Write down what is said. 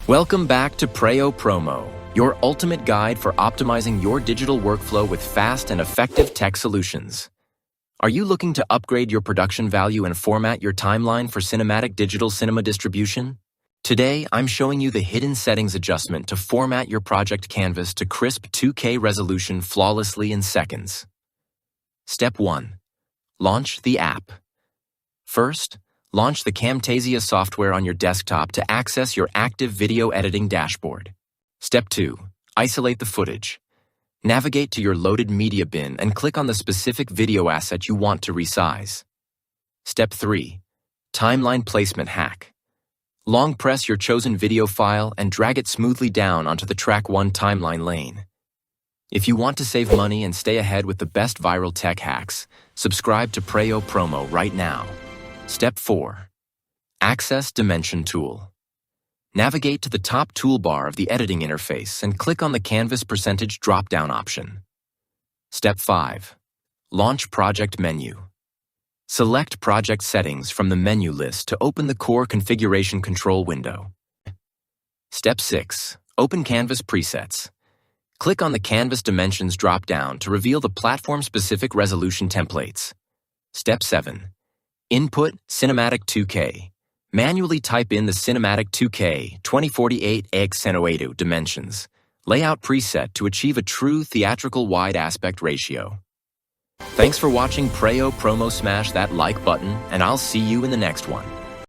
Welcome back to Preyo Promo, your ultimate guide for optimizing your digital workflow with fast and effective tech solutions. Are you looking to upgrade your production value and format your timeline for cinematic digital cinema distribution? Today, I'm showing you the hidden settings adjustment to format your project canvas to crisp 2K resolution flawlessly in seconds. Step 1. Launch the app. First, launch the Camtasia software on your desktop to access your active video editing dashboard. Step 2. Isolate the footage. Navigate to your loaded media bin and click on the specific video asset you want to resize. Step 3. Timeline placement hack. Long press your chosen video file and drag it smoothly down onto the Track 1 timeline lane. If you want to save money and stay ahead with the best viral tech hacks, subscribe to Preyo Promo right now. Step 4. Access Dimension Tool. Navigate to the top toolbar of the editing interface and click on the Canvas Percentage drop-down option. Step 5. Launch Project Menu. Select Project Settings from the menu list to open the core configuration control window. Step 6. Open Canvas Presets. Click on the Canvas Dimensions drop-down to reveal the platform-specific resolution templates. Step 7. Input Cinematic 2K. Manually type in the Cinematic 2K 2048x1080 dimensions. Layout preset to achieve a true theatrical wide aspect ratio. Thanks for watching Preyo Promo. Smash that like button, and I'll see you in the next one.